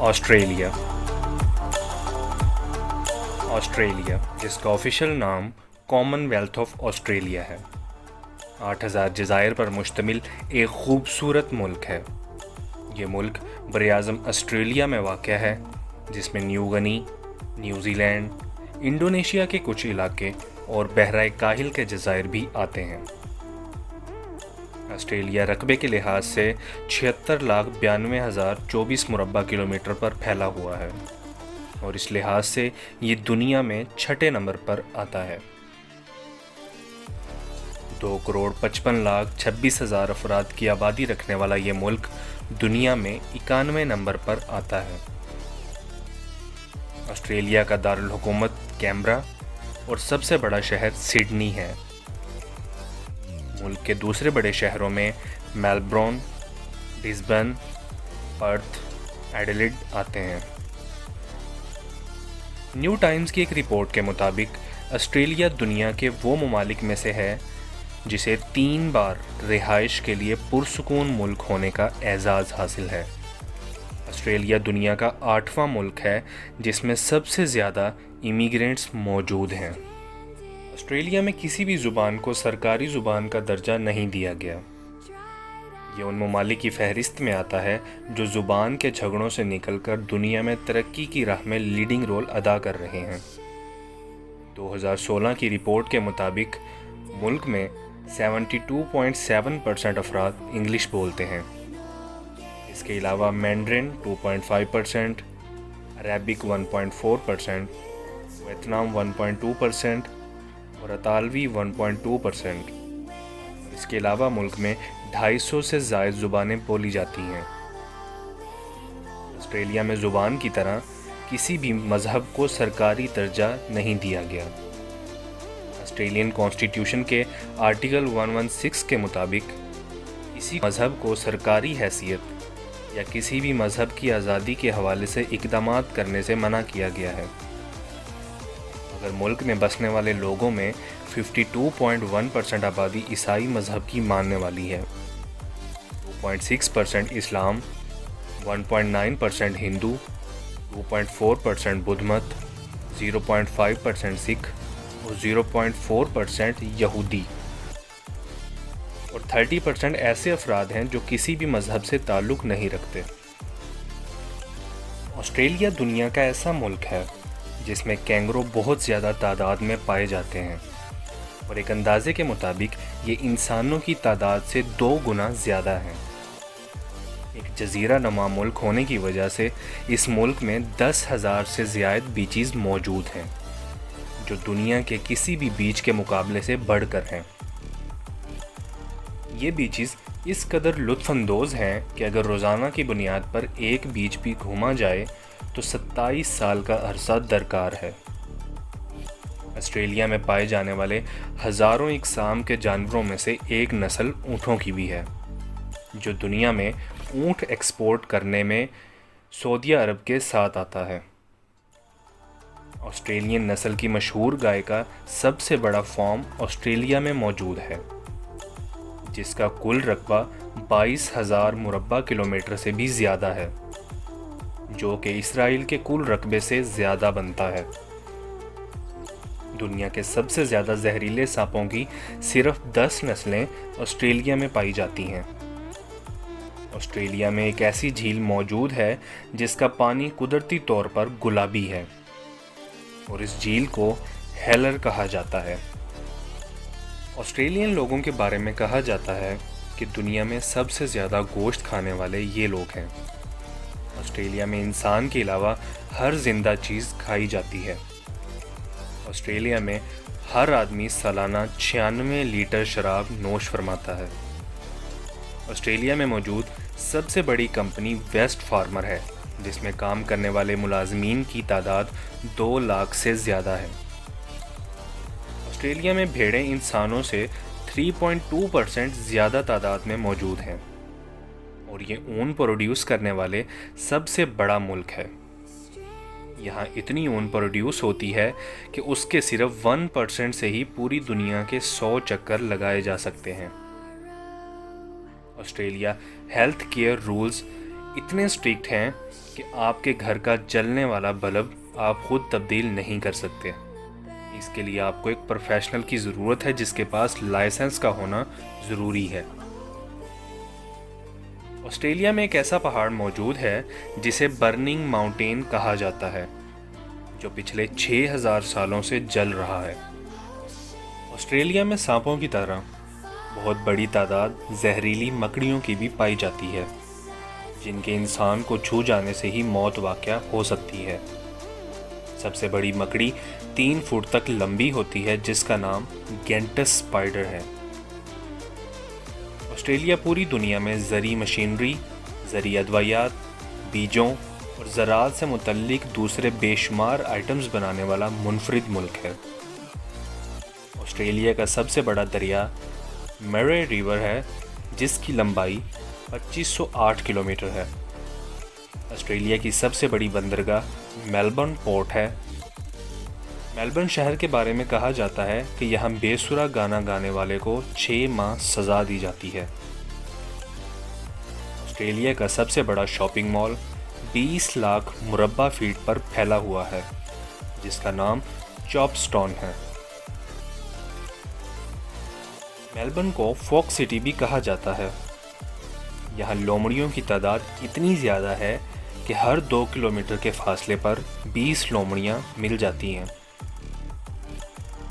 Australia جس کا official نام کامن ویلتھ آف آسٹریلیا ہے، 8000 جزائر پر مشتمل ایک خوبصورت ملک ہے۔ یہ ملک براعظم آسٹریلیا میں واقع ہے، جس میں New Guinea, New Zealand, Indonesia کے کچھ علاقے اور بحرۂ کاہل کے جزائر بھی آتے ہیں۔ آسٹریلیا رقبے کے لحاظ سے 76,92,024 مربع کلومیٹر پر پھیلا ہوا ہے اور اس لحاظ سے یہ دنیا میں چھٹے نمبر پر آتا ہے۔ 2,55,26,000 افراد کی آبادی رکھنے والا یہ ملک دنیا میں 91 نمبر پر آتا ہے۔ آسٹریلیا کا دارالحکومت کینبرا اور سب سے بڑا شہر سڈنی ہے۔ ملک کے دوسرے بڑے شہروں میں میلبورن، برسبن، پرتھ، ایڈیلیڈ آتے ہیں۔ نیو ٹائمز کی ایک رپورٹ کے مطابق آسٹریلیا دنیا کے وہ ممالک میں سے ہے جسے 3 بار رہائش کے لیے پرسکون ملک ہونے کا اعزاز حاصل ہے۔ آسٹریلیا دنیا کا 8واں ملک ہے جس میں سب سے زیادہ امیگرینٹس موجود ہیں۔ آسٹریلیا میں کسی بھی زبان کو سرکاری زبان کا درجہ نہیں دیا گیا۔ یہ ان ممالک کی فہرست میں آتا ہے جو زبان کے جھگڑوں سے نکل کر دنیا میں ترقی کی راہ میں لیڈنگ رول ادا کر رہے ہیں۔ 2016 کی رپورٹ کے مطابق ملک میں 72.7% افراد انگلش بولتے ہیں۔ اس کے علاوہ مینڈرن 2.5%، عربک 1.4%، ویتنام 1.2% اور اطالوی 1.2%۔ اس کے علاوہ ملک میں 250 سے زائد زبانیں بولی جاتی ہیں۔ آسٹریلیا میں زبان کی طرح کسی بھی مذہب کو سرکاری درجہ نہیں دیا گیا۔ آسٹریلین کانسٹیٹیوشن کے آرٹیکل 116 کے مطابق کسی مذہب کو سرکاری حیثیت یا کسی بھی مذہب کی آزادی کے حوالے سے اقدامات کرنے سے منع کیا گیا ہے۔ مگر ملک میں بسنے والے لوگوں میں 52.1% آبادی عیسائی مذہب کی ماننے والی ہے، 2.6% اسلام، 1.9% ہندو، 2.4% بدھ مت، 0.5% سکھ اور 0.4% یہودی، اور 30% ایسے افراد ہیں جو کسی بھی مذہب سے تعلق نہیں رکھتے۔ آسٹریلیا دنیا کا ایسا ملک ہے جس میں کینگرو بہت زیادہ تعداد میں پائے جاتے ہیں اور ایک اندازے کے مطابق یہ انسانوں کی تعداد سے 2 گنا زیادہ ہیں۔ ایک جزیرہ نما ملک ہونے کی وجہ سے اس ملک میں 10,000 سے زیادہ بیچز موجود ہیں جو دنیا کے کسی بھی بیچ کے مقابلے سے بڑھ کر ہیں۔ یہ بیچز اس قدر لطف اندوز ہیں کہ اگر روزانہ کی بنیاد پر ایک بیچ بھی گھوما جائے تو 27 سال کا عرصہ درکار ہے۔ آسٹریلیا میں پائے جانے والے ہزاروں اقسام کے جانوروں میں سے ایک نسل اونٹوں کی بھی ہے، جو دنیا میں اونٹ ایکسپورٹ کرنے میں سعودی عرب کے ساتھ آتا ہے۔ آسٹریلین نسل کی مشہور گائے کا سب سے بڑا فارم آسٹریلیا میں موجود ہے، جس کا کل رقبہ 22,000 مربع کلومیٹر سے بھی زیادہ ہے، جو کہ اسرائیل کے کل رقبے سے زیادہ بنتا ہے۔ دنیا کے سب سے زیادہ زہریلے سانپوں کی صرف 10 نسلیں آسٹریلیا میں پائی جاتی ہیں۔ آسٹریلیا میں ایک ایسی جھیل موجود ہے جس کا پانی قدرتی طور پر گلابی ہے اور اس جھیل کو ہیلر کہا جاتا ہے۔ آسٹریلین لوگوں کے بارے میں کہا جاتا ہے کہ دنیا میں سب سے زیادہ گوشت کھانے والے یہ لوگ ہیں۔ آسٹریلیا میں انسان کے علاوہ ہر زندہ چیز کھائی جاتی ہے۔ آسٹریلیا میں ہر آدمی سالانہ 96 لیٹر شراب نوش فرماتا ہے۔ آسٹریلیا میں موجود سب سے بڑی کمپنی ویسٹ فارمر ہے، جس میں کام کرنے والے ملازمین کی تعداد 2 لاکھ سے زیادہ ہے۔ آسٹریلیا میں بھیڑیں انسانوں سے 3.2% زیادہ تعداد میں موجود ہیں اور یہ اون پروڈیوس کرنے والے سب سے بڑا ملک ہے۔ یہاں اتنی اون پروڈیوس ہوتی ہے کہ اس کے صرف 1% سے ہی پوری دنیا کے 100 چکر لگائے جا سکتے ہیں۔ آسٹریلیا ہیلتھ کیئر رولز اتنے اسٹرکٹ ہیں کہ آپ کے گھر کا جلنے والا بلب آپ خود تبدیل نہیں کر سکتے۔ اس کے لیے آپ کو ایک پروفیشنل کی ضرورت ہے جس کے پاس لائسنس کا ہونا ضروری ہے۔ آسٹریلیا میں ایک ایسا پہاڑ موجود ہے جسے برننگ ماؤنٹین کہا جاتا ہے، جو پچھلے 6000 سالوں سے جل رہا ہے۔ آسٹریلیا میں سانپوں کی طرح بہت بڑی تعداد زہریلی مکڑیوں کی بھی پائی جاتی ہے، جن کے انسان کو چھو جانے سے ہی موت واقع ہو سکتی ہے۔ سب سے بڑی مکڑی 3 فٹ تک لمبی ہوتی ہے، جس کا نام گینٹس سپائڈر ہے۔ آسٹریلیا پوری دنیا میں زرعی مشینری، زرعی ادویات، بیجوں اور زراعت سے متعلق دوسرے بے شمار آئٹمز بنانے والا منفرد ملک ہے۔ آسٹریلیا کا سب سے بڑا دریا مرے ریور ہے، جس کی لمبائی 2508 کلومیٹر ہے۔ آسٹریلیا کی سب سے بڑی بندرگاہ میلبرن پورٹ ہے۔ میلبرن شہر کے بارے میں کہا جاتا ہے کہ یہاں بے سرا گانا گانے والے کو 6 ماہ سزا دی جاتی ہے۔ آسٹریلیا کا سب سے بڑا شاپنگ مال 20 لاکھ مربع فیٹ پر پھیلا ہوا ہے، جس کا نام چاپسٹون ہے۔ میلبرن کو فوک سٹی بھی کہا جاتا ہے۔ یہاں لومڑیوں کی تعداد اتنی زیادہ ہے کہ ہر 2 کلومیٹر کے فاصلے پر 20 لومڑیاں مل جاتی ہیں۔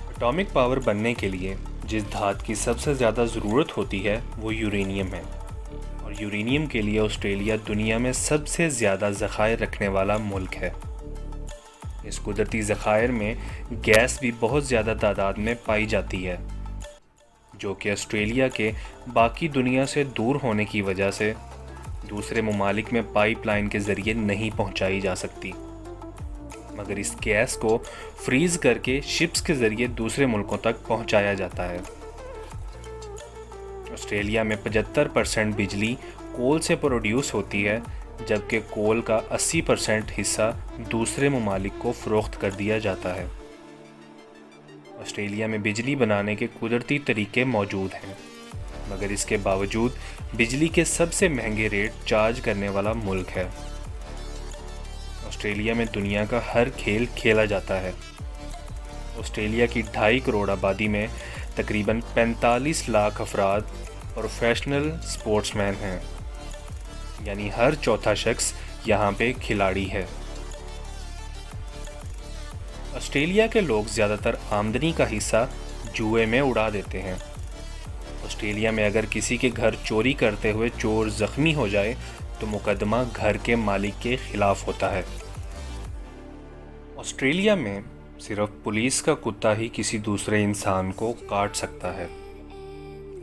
اٹامک پاور بننے کے لیے جس دھات کی سب سے زیادہ ضرورت ہوتی ہے وہ یورینیم ہے، اور یورینیم کے لیے آسٹریلیا دنیا میں سب سے زیادہ ذخائر رکھنے والا ملک ہے۔ اس قدرتی ذخائر میں گیس بھی بہت زیادہ تعداد میں پائی جاتی ہے، جو کہ آسٹریلیا کے باقی دنیا سے دور ہونے کی وجہ سے دوسرے ممالک میں پائپ لائن کے ذریعے نہیں پہنچائی جا سکتی، مگر اس گیس کو فریز کر کے شپس کے ذریعے دوسرے ملکوں تک پہنچایا جاتا ہے۔ آسٹریلیا میں 75% بجلی کول سے پروڈیوس ہوتی ہے، جبکہ کول کا 80% حصہ دوسرے ممالک کو فروخت کر دیا جاتا ہے۔ آسٹریلیا میں بجلی بنانے کے قدرتی طریقے موجود ہیں، مگر اس کے باوجود بجلی کے سب سے مہنگے ریٹ چارج کرنے والا ملک ہے۔ آسٹریلیا میں دنیا کا ہر کھیل کھیلا جاتا ہے۔ آسٹریلیا کی 2.5 کروڑ آبادی میں تقریباً 45 لاکھ افراد پروفیشنل سپورٹس مین ہیں، یعنی ہر چوتھا شخص یہاں پہ کھلاڑی ہے۔ آسٹریلیا کے لوگ زیادہ تر آمدنی کا حصہ جوئے میں اڑا دیتے ہیں۔ آسٹریلیا میں اگر کسی کے گھر چوری کرتے ہوئے چور زخمی ہو جائے تو مقدمہ گھر کے مالک کے خلاف ہوتا ہے۔ آسٹریلیا میں صرف پولیس کا کتا ہی کسی دوسرے انسان کو کاٹ سکتا ہے۔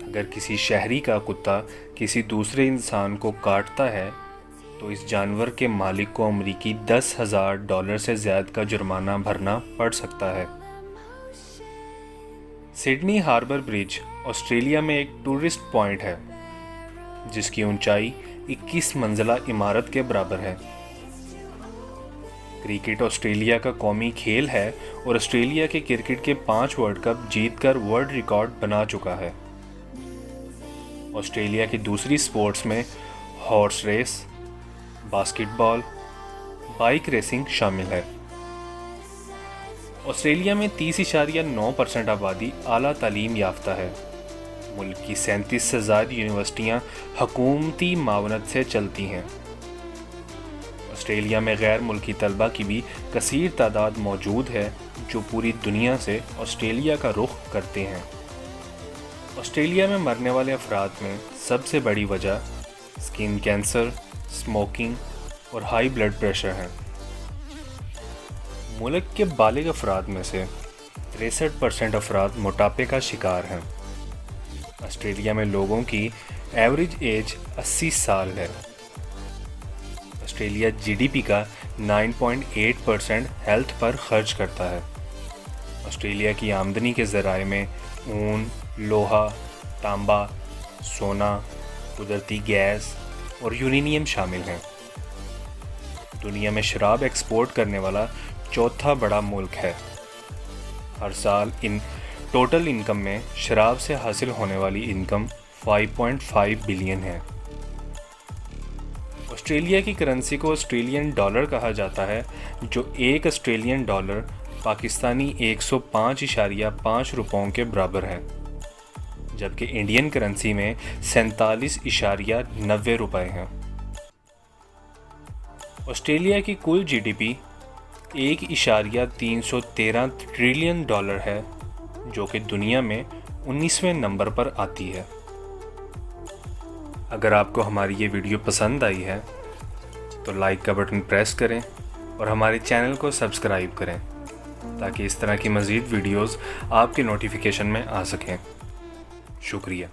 اگر کسی شہری کا کتا کسی دوسرے انسان کو کاٹتا ہے تو اس جانور کے مالک کو امریکی $10,000 سے زیادہ کا جرمانہ بھرنا پڑ سکتا ہے۔ سڈنی ہاربر برج آسٹریلیا میں ایک ٹورسٹ پوائنٹ ہے، جس کی اونچائی 21 منزلہ عمارت کے برابر ہے۔ کرکٹ آسٹریلیا کا قومی کھیل ہے اور آسٹریلیا کے کرکٹ کے 5 ورلڈ کپ جیت کر ورلڈ ریکارڈ بنا چکا ہے۔ آسٹریلیا کی دوسری سپورٹس میں ہارس ریس، باسکٹ بال، بائک ریسنگ شامل ہے۔ آسٹریلیا میں 30.9% آبادی اعلیٰ تعلیم یافتہ ہے۔ ملک کی 37 سے زائد یونیورسٹیاں حکومتی معاونت سے چلتی ہیں۔ آسٹریلیا میں غیر ملکی طلبہ کی بھی کثیر تعداد موجود ہے، جو پوری دنیا سے آسٹریلیا کا رخ کرتے ہیں۔ آسٹریلیا میں مرنے والے افراد میں سب سے بڑی وجہ اسکن کینسر، اسموکنگ اور ہائی بلڈ پریشر ہے۔ ملک کے بالغ افراد میں سے 63% افراد موٹاپے کا شکار ہیں۔ آسٹریلیا میں لوگوں کی ایوریج ایج 80 سال ہے۔ آسٹریلیا GDP کا 9.8% ہیلتھ پر خرچ کرتا ہے۔ آسٹریلیا کی آمدنی کے ذرائع میں اون، لوہا، تانبا، سونا، قدرتی گیس اور یورینیم شامل ہیں۔ دنیا میں شراب ایکسپورٹ کرنے والا چوتھا بڑا ملک ہے۔ ہر سال ان ٹوٹل انکم میں شراب سے حاصل ہونے والی انکم 5.5 بلین ہے۔ آسٹریلیا کی کرنسی کو آسٹریلین ڈالر کہا جاتا ہے، جو ایک آسٹریلین ڈالر پاکستانی 105.5 روپوں کے برابر ہے، جبکہ انڈین کرنسی میں 47.90 روپے ہیں۔ آسٹریلیا کی کل G D P 1.313 trillion dollar ہے، جو کہ دنیا میں 19ویں نمبر پر آتی ہے۔ اگر آپ کو ہماری یہ ویڈیو پسند آئی ہے تو لائک کا بٹن پریس کریں اور ہمارے چینل کو سبسکرائب کریں تاکہ اس طرح کی مزید ویڈیوز آپ کے نوٹیفیکیشن میں آ سکیں۔ شکریہ۔